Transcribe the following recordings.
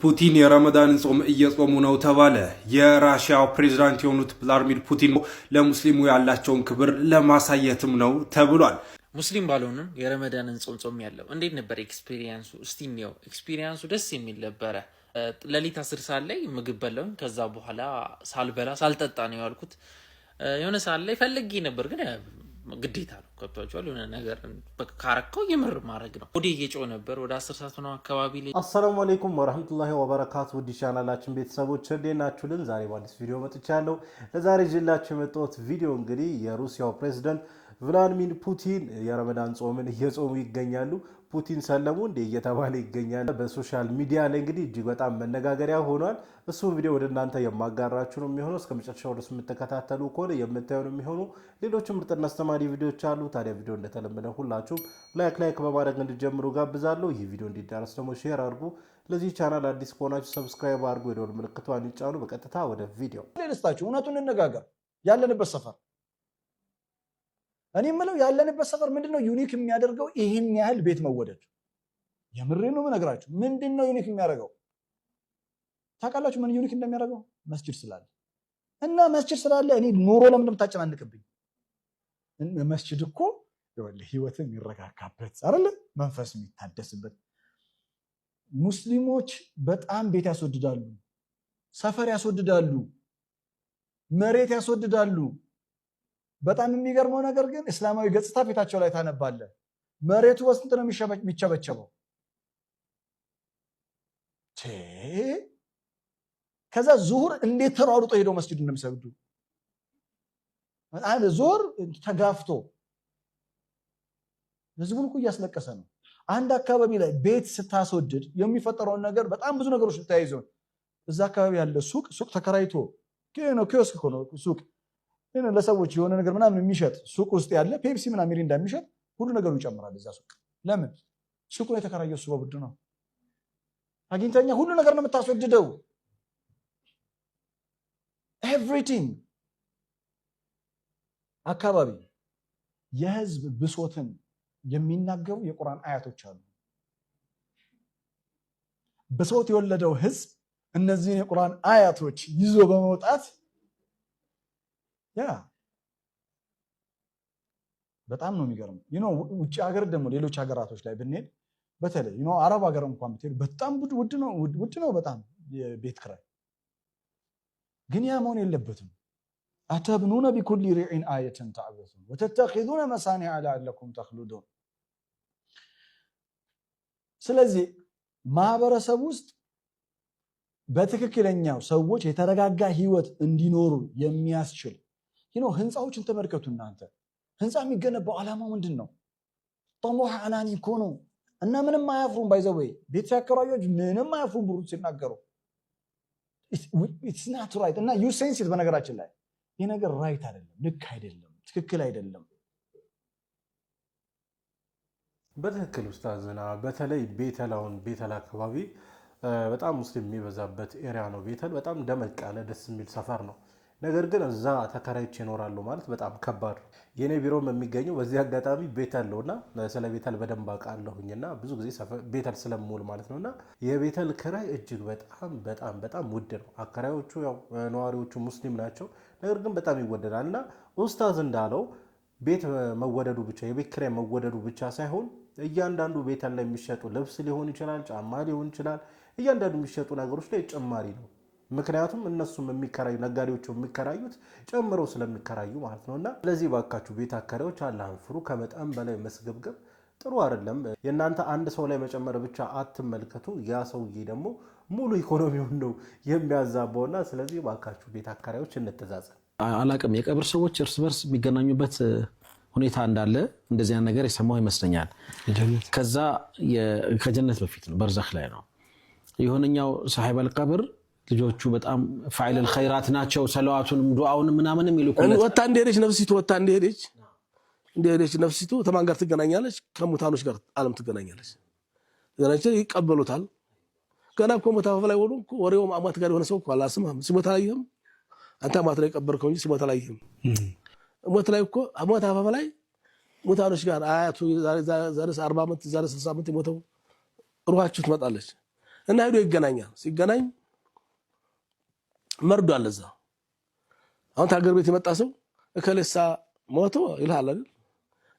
ፑቲን የረመዳንን ጾም እየጾሙ ነው ተባለ። የራሺያው ፕሬዝዳንት የሆኑት ቭላድሚር ፑቲን ለሙስሊሙ ያላቸውን ክብር ለማሳየትም ነው ተብሏል። ሙስሊም ባልሆንም የረመዳንን ጾም ያለው እንዴት ነበር ኤክስፒሪየንሱ? እስቲ ነው ኤክስፒሪየንሱ ደስ የሚል ነበረ። ለሊት 10 ሰዓት ላይ ምግብ በላሁኝ። ከዛ በኋላ ሳልበላ ሳልጠጣ ነው ያልኩት። የሆነ ሰዓት ላይ ፈልጌ ነበር ግን ግዴታ ነው ከብቷቸዋል። የሆነ ነገር ካረከው የምር ማድረግ ነው። ወደ እየጮህ ነበር ወደ 10 ሰዓት ነው አካባቢ ላይ። አሰላሙ አለይኩም ወራህመቱላሂ ወበረካቱ። ውድ ቻናላችን ቤተሰቦች እንዴት ናችሁልን? ዛሬ በአዲስ ቪዲዮ መጥቻለሁ። ለዛሬ ይዤላችሁ የመጣሁት ቪዲዮ እንግዲህ የሩሲያው ፕሬዝዳንት ቭላድሚር ፑቲን የረመዳን ጾምን እየጾሙ ይገኛሉ። ፑቲን ሰለሙ እንደ እየተባለ ይገኛል። በሶሻል ሚዲያ ላይ እንግዲህ እጅግ በጣም መነጋገሪያ ሆኗል። እሱም ቪዲዮ ወደ እናንተ የማጋራችሁ ነው የሚሆነው። እስከ መጨረሻው ድረስ የምትከታተሉ ከሆነ የምታዩ ነው የሚሆኑ። ሌሎችም ምርጥና አስተማሪ ቪዲዮዎች አሉ። ታዲያ ቪዲዮ እንደተለመደ ሁላችሁም ላይክ በማድረግ እንድጀምሩ ጋብዛለሁ። ይህ ቪዲዮ እንዲዳረስ ደግሞ ሼር አድርጉ። ለዚህ ቻናል አዲስ ከሆናችሁ ሰብስክራይብ አድርጉ። የደወል ምልክቷን ይጫኑ። በቀጥታ ወደ ቪዲዮ ልስጣችሁ። እውነቱን እንነጋገር። ያለንበት ሰፈር እኔ የምለው ያለንበት ሰፈር ምንድነው ዩኒክ የሚያደርገው? ይሄን ያህል ቤት መወደድ። የምሬን ነው የምነግራችሁ። ምንድነው ዩኒክ የሚያደርገው? ታውቃላችሁ ምን ዩኒክ እንደሚያደርገው? መስጂድ ስላለ እና መስጂድ ስላለ እኔ ኑሮ ለምን እንደምታጨናንቅብኝ? መስጂድ እኮ ህይወትን የሚረጋጋበት አይደል? መንፈስ የሚታደስበት። ሙስሊሞች በጣም ቤት ያስወድዳሉ፣ ሰፈር ያስወድዳሉ፣ መሬት ያስወድዳሉ። በጣም የሚገርመው ነገር ግን እስላማዊ ገጽታ ፊታቸው ላይ ታነባለ። መሬቱ በስንት ነው የሚቸበቸበው? ከዛ ዙሁር እንዴት ተሯሩጦ ሄደው መስጂድ እንደሚሰግዱ በጣም ዙሁር ተጋፍቶ ህዝቡን እኮ እያስለቀሰ ነው። አንድ አካባቢ ላይ ቤት ስታስወድድ የሚፈጠረውን ነገር በጣም ብዙ ነገሮች ተያይዘው እዛ አካባቢ ያለ ሱቅ ተከራይቶ ኪዮስክ ነው ሱቅ ለሰዎች የሆነ ነገር ምናምን የሚሸጥ ሱቅ ውስጥ ያለ ፔፕሲ ምናምን ሚሪንዳ የሚሸጥ ሁሉ ነገሩ ይጨምራል እዛ ሱቅ። ለምን? ሱቁን የተከራየው እሱ በብድ ነው። አግኝተኛ ሁሉ ነገር ነው የምታስወድደው። ኤቭሪቲንግ አካባቢ የህዝብ ብሶትን የሚናገሩ የቁርአን አያቶች አሉ። ብሶት የወለደው ህዝብ እነዚህን የቁርአን አያቶች ይዞ በመውጣት በጣም ነው የሚገርመው። ውጭ ሀገር ደግሞ ሌሎች ሀገራቶች ላይ ብንሄድ በተለይ አረብ ሀገር እንኳን ብትሄድ በጣም ውድ ነው በጣም የቤት ኪራይ። ግን ያ መሆን የለበትም። አተብኑነ ቢኩሊ ሪዕን አየትን ተዕበሱን ወተተኺዙነ መሳኒዐ ለዐለኩም ተኽሉዱን። ስለዚህ ማህበረሰብ ውስጥ በትክክለኛው ሰዎች የተረጋጋ ህይወት እንዲኖሩ የሚያስችል ህንፃዎችን ተመልከቱ እናንተ። ህንፃ የሚገነባው ዓላማው ምንድን ነው? ጠሞህ አናኒ እኮ ነው። እና ምንም አያፍሩም። ባይዘወይ ቤት ሲያከራዮች ምንም አያፍሩም ብሩ ሲናገሩ። ኢትስ ናት ራይት። እና ዩ ሴንስ ኢት። በነገራችን ላይ ይህ ነገር ራይት አይደለም፣ ልክ አይደለም፣ ትክክል አይደለም። በትክክል ኡስታዝና በተለይ ቤተል አካባቢ በጣም ሙስሊም የሚበዛበት ኤሪያ ነው። ቤተል በጣም ደመቅ ያለ ደስ የሚል ሰፈር ነው። ነገር ግን እዛ ተከራይቼ ይኖራሉ ማለት በጣም ከባድ ነው። የኔ ቢሮም የሚገኘው በዚህ አጋጣሚ ቤተል ነውና ስለ ቤተል በደንብ አውቃለሁኝና ብዙ ጊዜ ቤተል ስለምውል ማለት ነውና የቤተል ክራይ እጅግ በጣም ውድ ነው። አከራዮቹ ነዋሪዎቹ ሙስሊም ናቸው፣ ነገር ግን በጣም ይወደዳልና ኡስታዝ እንዳለው ቤት መወደዱ ብቻ የቤት ክራይ መወደዱ ብቻ ሳይሆን እያንዳንዱ ቤተል ላይ የሚሸጡ ልብስ ሊሆን ይችላል፣ ጫማ ሊሆን ይችላል፣ እያንዳንዱ የሚሸጡ ነገሮች ላይ ጭማሪ ነው። ምክንያቱም እነሱም የሚከራዩ ነጋዴዎቹ የሚከራዩት ጨምረው ስለሚከራዩ ማለት ነውና ስለዚህ ባካችሁ ቤት አከራዮች አላህን ፍሩ። ከመጠን በላይ መስገብገብ ጥሩ አይደለም። የእናንተ አንድ ሰው ላይ መጨመር ብቻ አትመልከቱ። ያ ሰውዬ ደግሞ ሙሉ ኢኮኖሚውን ነው የሚያዛባውና ስለዚህ ባካችሁ ቤት አከራዮች እንተዛዘን። አላቅም የቀብር ሰዎች እርስ በርስ የሚገናኙበት ሁኔታ እንዳለ እንደዚህ አይነት ነገር የሰማው ይመስለኛል። ከዛ ከጀነት በፊት ነው በርዘኽ ላይ ነው የሆነኛው ሳሂበል ቀብር ልጆቹ በጣም ፋኢል الخيرات ናቸው። ሰለዋቱንም ዱዓውንም ምናምንም ይልኩለት። ወጣ እንደሄደች ነፍሲቱ ወጣ እንደሄደች ነፍሲቱ ተማን ጋር ትገናኛለች? ከሙታኖች ጋር ዓለም ትገናኛለች። ዘራቸው ይቀበሉታል። ገና እኮ ሞታ ላይ ወሩ ወሬው አማት ጋር የሆነ ሰው እኮ አላስማም ሲሞታ ላይም አንተ አማት ላይ ቀበርከው እንጂ ሲሞታ ላይም ሞት ላይ እኮ አማት አፋ ላይ ሙታኖች ጋር አያቱ ዛሬ 40 ዓመት ዛሬ 60 ዓመት ሞተው ሩሃችሁ ትመጣለች። እና ሄዶ ይገናኛል። ሲገናኝ መርዶ አለ እዛ። አሁን ታገር ቤት የመጣ ሰው እከለሳ ሞቶ ይልሃል አይደል?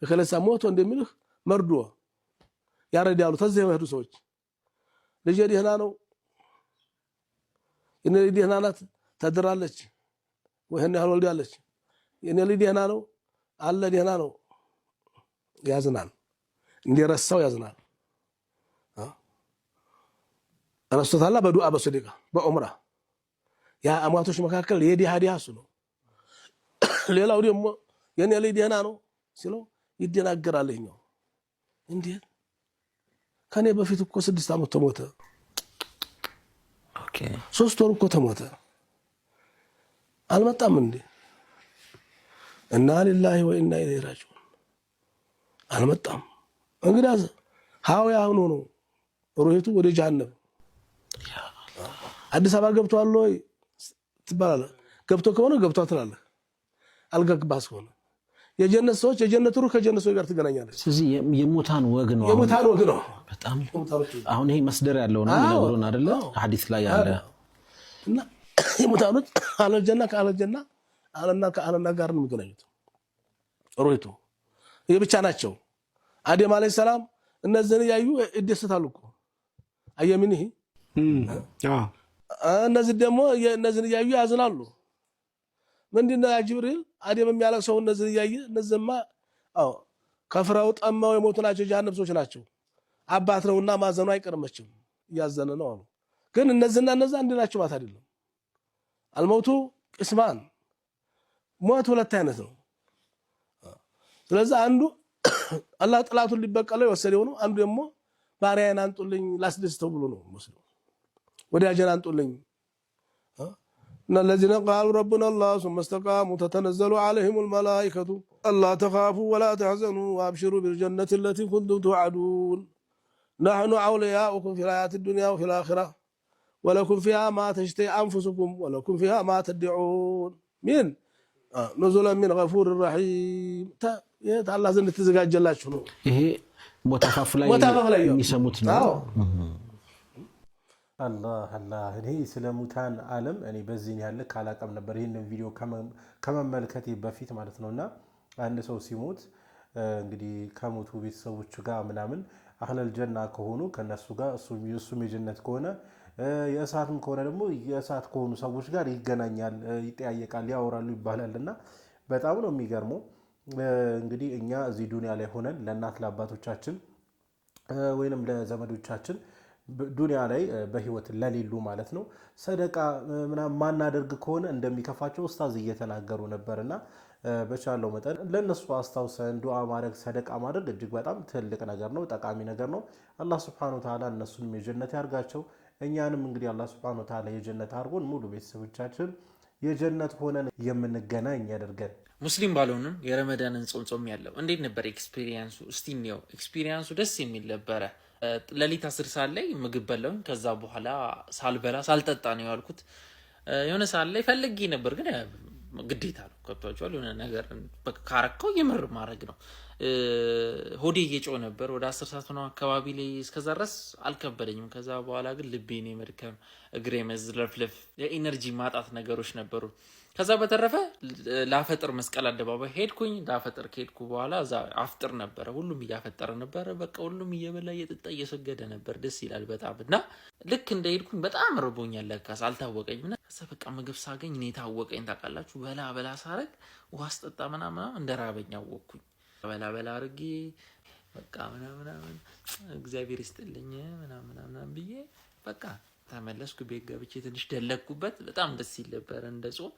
እከለሳ ሞቶ እንደሚልህ መርዶ ያረዳሉ። ተዚህ የሄዱ ሰዎች ልጅ ደህና ነው የኔ ልጅ ደህና ናት ተድራለች ወይኔ ያህል ወልዳለች የኔ ልጅ ደህና ነው አለ ደህና ነው ያዝናል። እንደረሳው ያዝናል። ረስቶታላ በዱዓ በሰደቃ በዑምራ ያ አማቶች መካከል የዲሃ እሱ ነው። ሌላው ደግሞ የኔ ልጅ ደህና ነው ሲለው ይደናገራል። ይኸኛው እንዴት ከኔ በፊት እኮ 6 ዓመት ተሞተ፣ 3 ወር እኮ ተሞተ አልመጣም እንዴ? እና ሊላሂ ወኢና ኢለይሂ ራጂዑን አልመጣም። እንግዲህ ሀዋያ ሆኖ ነው ሩሂቱ ወደ ጀሃነም። አዲስ አበባ ገብቷል ወይ ትባላለህ። ገብቶ ከሆነ ገብቷ ትላለህ። አልገባስ ሆነ የጀነት ሰዎች የጀነት ሩህ ከጀነት ሰዎች ጋር ትገናኛለች። ስለዚህ የሙታን ወግ ነው። የሙታን ወግ ነው በጣም አሁን ይሄ መስደር ያለው ነው የሚነግሩን አይደለ? ሐዲስ ላይ ያለ እና የሙታኖች አለጀና ከአለጀና አለና ከአለና ጋር ነው የሚገናኙት። ሩሂቱ ይሄ ብቻ ናቸው። አደም አለይሂ ሰላም እነዚህን ያዩ ይደሰታሉ እኮ አየምን ይሄ እነዚህ ደግሞ እነዚህን ያዩ ያዝናሉ። ምንድነው ያ ጅብሪል አደም የሚያለቅሰው እነዚህን ያየ እነዚህማ ከፍረው ጠማው የሞቱ ናቸው፣ ጀሃነም ሰዎች ናቸው። አባት ነውና ማዘኑ አይቀርመችም እያዘነ ነው አሉ። ግን እነዚህና እነዛ አንድ ናቸው ማለት አይደለም። አልሞቱ ቅስማን ሞት ሁለት አይነት ነው። ስለዚህ አንዱ አላህ ጥላቱን ሊበቀለው የወሰደው ነው። አንዱ ደግሞ ባሪያዬን አንጡልኝ ላስደስተው ብሎ ነው መስሎ ወዳጀን አንጡልኝ። ان الذين قالوا ربنا الله ثم استقاموا تتنزل عليهم الملائكه الا تخافوا ولا تحزنوا وابشروا بالجنه التي كنتم توعدون نحن اولياؤكم في الحياه الدنيا وفي الاخره ولكم فيها ما تشتهي انفسكم ولكم فيها ما تدعون من نزلا من غفور رحيم الله زند تزጋጀላችሁ ነው። ይሄ ሞታፋፍ ላይ የሚሰሙት ነው። አላህ እኔ ስለ ሙታን ዓለም እኔ በዚህን ያለ ካላቀም ነበር ይሄንን ቪዲዮ ከመመልከቴ በፊት ማለት ነውና አንድ ሰው ሲሞት እንግዲህ ከሞቱ ቤተሰቦቹ ጋር ምናምን አህለል ጀና ከሆኑ ከነሱ ጋር እሱም የጀነት ከሆነ የእሳትም ከሆነ ደግሞ የእሳት ከሆኑ ሰዎች ጋር ይገናኛል፣ ይጠያየቃል፣ ያወራሉ ይባላልና በጣም ነው የሚገርመው። እንግዲህ እኛ እዚህ ዱንያ ላይ ሆነን ለእናት ለአባቶቻችን ወይንም ለዘመዶቻችን ዱንያ ላይ በህይወት ለሌሉ ማለት ነው ሰደቃ ምናምን ማናደርግ ከሆነ እንደሚከፋቸው ኡስታዝ እየተናገሩ ነበርና በቻለው መጠን ለነሱ አስተዋውሰን ዱዓ ማድረግ ሰደቃ ማድረግ እጅግ በጣም ትልቅ ነገር ነው፣ ጠቃሚ ነገር ነው። አላህ Subhanahu Wa Ta'ala እነሱንም የጀነት ያርጋቸው፣ እኛንም እንግዲህ አላህ Subhanahu Wa Ta'ala የጀነት አርጎን ሙሉ ቤተሰቦቻችን የጀነት ሆነን የምንገናኝ ያደርገን። ሙስሊም ባልሆንም የረመዳንን ጾም ያለው እንዴት ነበር ኤክስፒሪየንሱ? እስቲ ነው ኤክስፒሪየንሱ ደስ የሚል ነበረ። ለሊት 10 ሰዓት ላይ ምግብ በላሁኝ። ከዛ በኋላ ሳልበላ ሳልጠጣ ነው ያልኩት። የሆነ ሰዓት ላይ ፈልጌ ነበር ግን ግዴታ ነው ከቷቸዋል። የሆነ ነገር ካረከው የምር ማድረግ ነው። ሆዴ እየጮህ ነበር ወደ 10 ሰዓት ነው አካባቢ ላይ። እስከዛ ድረስ አልከበደኝም። ከዛ በኋላ ግን ልቤኔ መድከም፣ እግሬ መዝለፍለፍ፣ የኢነርጂ ማጣት ነገሮች ነበሩ። ከዛ በተረፈ ላፈጥር መስቀል አደባባይ ሄድኩኝ። ላፈጥር ከሄድኩ በኋላ እዛ አፍጥር ነበረ። ሁሉም እያፈጠረ ነበረ። በቃ ሁሉም እየበላ እየጠጣ እየሰገደ ነበር። ደስ ይላል በጣም። እና ልክ እንደሄድኩኝ በጣም ርቦኛል። ለካስ አልታወቀኝም። እና ከዛ በቃ ምግብ ሳገኝ እኔ ታወቀኝ። ታውቃላችሁ በላ ሳረግ ውሃ ስጠጣ ምናምን እንደራበኝ አወቅኩኝ። በላ አርጌ በቃ ምናምን እግዚአብሔር ይስጥልኝ ምናምን ብዬ በቃ ተመለስኩ። ቤት ገብቼ ትንሽ ደለኩበት። በጣም ደስ ይል ነበር። እንደ ጾም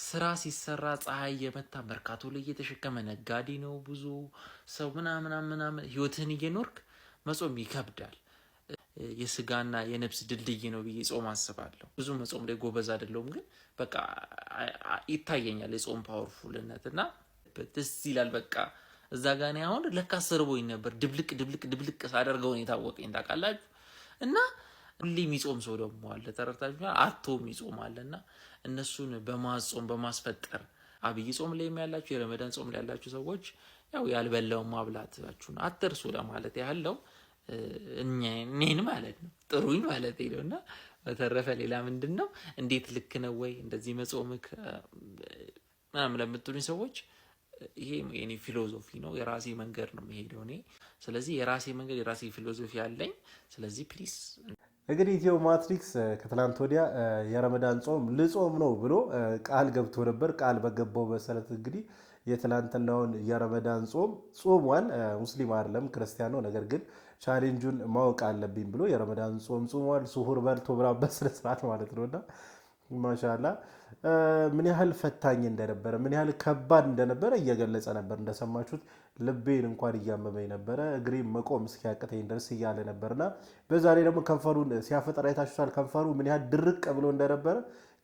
ስራ ሲሰራ ፀሐይ የመታ መርካቶ ላይ እየተሸከመ ነጋዴ ነው ብዙ ሰው ምናምን ህይወትን እየኖርክ መጾም ይከብዳል። የስጋና የነፍስ ድልድይ ነው ብዬ ጾም አስባለሁ። ብዙ መጾም ላይ ጎበዝ አይደለሁም፣ ግን በቃ ይታየኛል የጾም ፓወርፉልነት እና ደስ ይላል። በቃ እዛ ጋር እኔ አሁን ለካ ሰርቦኝ ነበር። ድብልቅ ሳደርገው ነው የታወቀኝ ታውቃላችሁ። እና ሁሌ የሚጾም ሰው ደግሞ አለ ተረታችሁ አቶ የሚጾም አለና እነሱን በማጾም በማስፈጠር አብይ ጾም ላይ ያላችሁ የረመዳን ጾም ላይ ያላችሁ ሰዎች ያው ያልበላው ማብላታችሁን አትርሱ ለማለት ያለው እኔን ማለት ነው ጥሩኝ ማለት ነውና በተረፈ ሌላ ምንድነው እንዴት ልክ ነው ወይ እንደዚህ መጾምክ ምናምን ለምትሉኝ ሰዎች ይሄ የኔ ፊሎሶፊ ነው። የራሴ መንገድ ነው የምሄደው እኔ። ስለዚህ የራሴ መንገድ የራሴ ፊሎሶፊ አለኝ። ስለዚህ ፕሊስ እንግዲህ ኢትዮ ማትሪክስ ከትላንት ወዲያ የረመዳን ጾም ልጾም ነው ብሎ ቃል ገብቶ ነበር። ቃል በገባው መሰረት እንግዲህ የትላንትናውን የረመዳን ጾሟን ሙስሊም አይደለም ክርስቲያን ነው። ነገር ግን ቻሌንጁን ማወቅ አለብኝ ብሎ የረመዳን ጾሟል። ሱሁር በልቶ ብራበት ስነ ስርዓት ማለት ነውና ማሻአላ ምን ያህል ፈታኝ እንደነበረ ምን ያህል ከባድ እንደነበረ እየገለጸ ነበር። እንደሰማችሁት ልቤን እንኳን እያመመኝ ነበረ፣ እግሬን መቆም እስኪያቅተኝ ድረስ እያለ ነበርና በዛ ላይ ደግሞ ከንፈሩን ሲያፈጠር አይታችኋል። ከንፈሩ ምን ያህል ድርቅ ብሎ እንደነበረ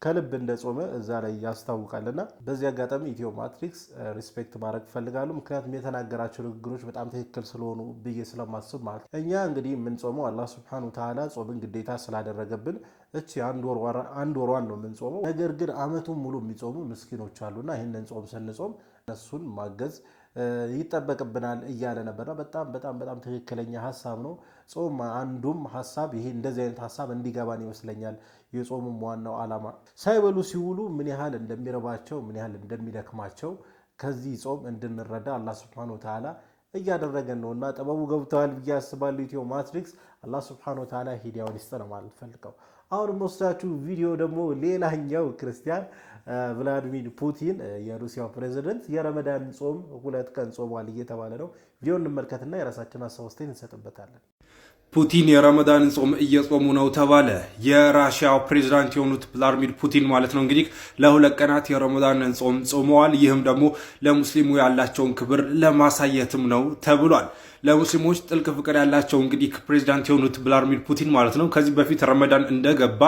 ከልብ እንደጾመ እዛ ላይ ያስታውቃልና በዚህ አጋጣሚ ኢትዮ ማትሪክስ ሪስፔክት ማድረግ ፈልጋለሁ። ምክንያቱም የተናገራቸው ንግግሮች በጣም ትክክል ስለሆኑ ብዬ ስለማስብ ማለት እኛ እንግዲህ የምንጾመው አላህ ሱብሓነሁ ወተዓላ ጾምን ግዴታ ስላደረገብን እቺ አንድ ወሯን ነው የምንጾመው። ነገር ግን አመቱን ሙሉ የሚጾሙ ምስኪኖች አሉና ይህንን ጾም ስንጾም እነሱን ማገዝ ይጠበቅብናል እያለ ነበርና በጣም ትክክለኛ ሀሳብ ነው። ጾም አንዱም ሀሳብ ይሄ እንደዚህ አይነት ሀሳብ እንዲገባን ይመስለኛል። የጾሙም ዋናው ዓላማ ሳይበሉ ሲውሉ ምን ያህል እንደሚረባቸው ምን ያህል እንደሚደክማቸው ከዚህ ጾም እንድንረዳ አላህ ሱብሓነሁ ወተዓላ እያደረገን ነውና ጥበቡ ገብተዋል ብዬ አስባለሁ። ኢትዮ ማትሪክስ አላህ ሱብሓነሁ ወተዓላ ሂዳያውን ይስጥ ነው ማለት ፈልገው። አሁን የምወስዳችሁ ቪዲዮ ደግሞ ሌላኛው ክርስቲያን ቭላዲሚር ፑቲን የሩሲያው ፕሬዝዳንት የረመዳን ጾም 2 ቀን ጾሟል እየተባለ ነው። ቪዲዮ እንመልከትና የራሳችን ሀሳብ እንሰጥበታለን። ፑቲን የረመዳንን ጾም እየጾሙ ነው ተባለ። የራሽያው ፕሬዝዳንት የሆኑት ቭላዲሚር ፑቲን ማለት ነው እንግዲህ ለ2 ቀናት የረመዳንን ጾም ጾመዋል። ይህም ደግሞ ለሙስሊሙ ያላቸውን ክብር ለማሳየትም ነው ተብሏል። ለሙስሊሞች ጥልቅ ፍቅር ያላቸው እንግዲህ ፕሬዝዳንት የሆኑት ቭላዲሚር ፑቲን ማለት ነው ከዚህ በፊት ረመዳን እንደገባ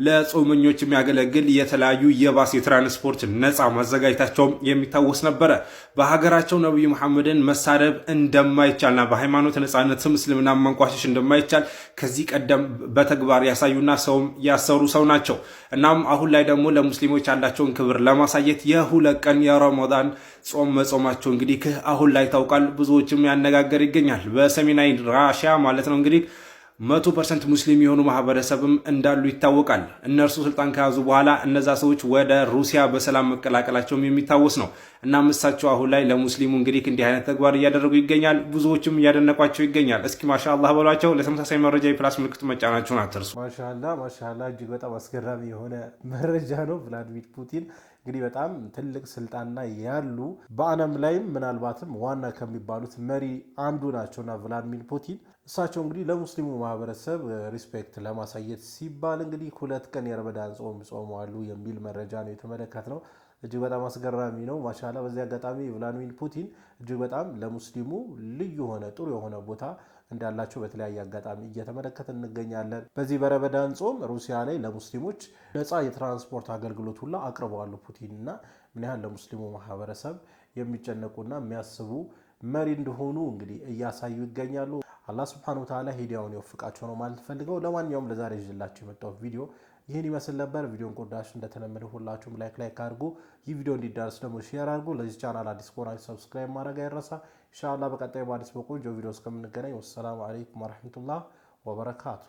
ለጾመኞች የሚያገለግል የተለያዩ የባስ የትራንስፖርት ነፃ ማዘጋጀታቸውም የሚታወስ ነበረ። በሀገራቸው ነብዩ መሐመድን መሳደብ እንደማይቻልና በሃይማኖት ነፃነት ስም እስልምና ማንቋሸሽ እንደማይቻል ከዚህ ቀደም በተግባር ያሳዩና ሰውም ያሰሩ ሰው ናቸው። እናም አሁን ላይ ደግሞ ለሙስሊሞች ያላቸውን ክብር ለማሳየት የ2 ቀን የረመዳን ጾም መጾማቸው እንግዲህ አሁን ላይ ታውቃል። ብዙዎችም ያነጋገር ይገኛል። በሰሜናዊ ራሽያ ማለት ነው እንግዲህ 100% ሙስሊም የሆኑ ማህበረሰብም እንዳሉ ይታወቃል። እነርሱ ስልጣን ከያዙ በኋላ እነዛ ሰዎች ወደ ሩሲያ በሰላም መቀላቀላቸውም የሚታወስ ነው። እና እሳቸው አሁን ላይ ለሙስሊሙ እንግዲህ እንዲህ አይነት ተግባር እያደረጉ ይገኛል። ብዙዎችም እያደነቋቸው ይገኛል። እስኪ ማሻአላህ በሏቸው። ለተመሳሳይ መረጃ የፕላስ ምልክቱ መጫናችሁን አትርሱ። ማሻአላህ እጅግ በጣም አስገራሚ የሆነ መረጃ ነው። ቭላዲሚር ፑቲን እንግዲህ በጣም ትልቅ ስልጣን ላይ ያሉ በዓለም ላይም ምናልባትም ዋና ከሚባሉት መሪ አንዱ ናቸውና ቭላዲሚር ፑቲን እሳቸው እንግዲህ ለሙስሊሙ ማህበረሰብ ሪስፔክት ለማሳየት ሲባል እንግዲህ 2 ቀን የረመዳን ጾም ጾመዋል የሚል መረጃ ነው የተመለከትነው። እጅግ በጣም አስገራሚ ነው። ማሻአላ በዚህ አጋጣሚ ቭላዲሚር ፑቲን እጅግ በጣም ለሙስሊሙ ልዩ የሆነ ጥሩ የሆነ ቦታ እንዳላቸው በተለያየ አጋጣሚ እየተመለከትን እንገኛለን። በዚህ በረመዳን ጾም ሩሲያ ላይ ለሙስሊሞች ነፃ የትራንስፖርት አገልግሎት ሁላ አቅርበዋል ፑቲን እና ምን ያህል ለሙስሊሙ ማህበረሰብ የሚጨነቁና የሚያስቡ መሪ እንደሆኑ እንግዲህ እያሳዩ ይገኛሉ። አላህ ሱብሓነሁ ወተዓላ ሂዳያውን ይወፍቃቸው ነው ማለት ፈልገው። ለማንኛውም ለዛሬ ይዤላችሁ የመጣሁት ቪዲዮ ይህን ይመስል ነበር። ቪዲዮን ከወደዳችሁ እንደተለመደ ሁላችሁም ላይክ አድርጉ። ይህ ቪዲዮ እንዲዳረስ ደግሞ ሼር አድርጉ። ለዚህ ቻናል አዲስ ከሆናችሁ ሰብስክራይብ ማድረግ አይረሳ። ኢንሻአላህ በቀጣይ በአዲስ በቆንጆ ቪዲዮ እስከምንገናኝ ወሰላሙ አለይኩም ወራህመቱላህ ወበረካቱ።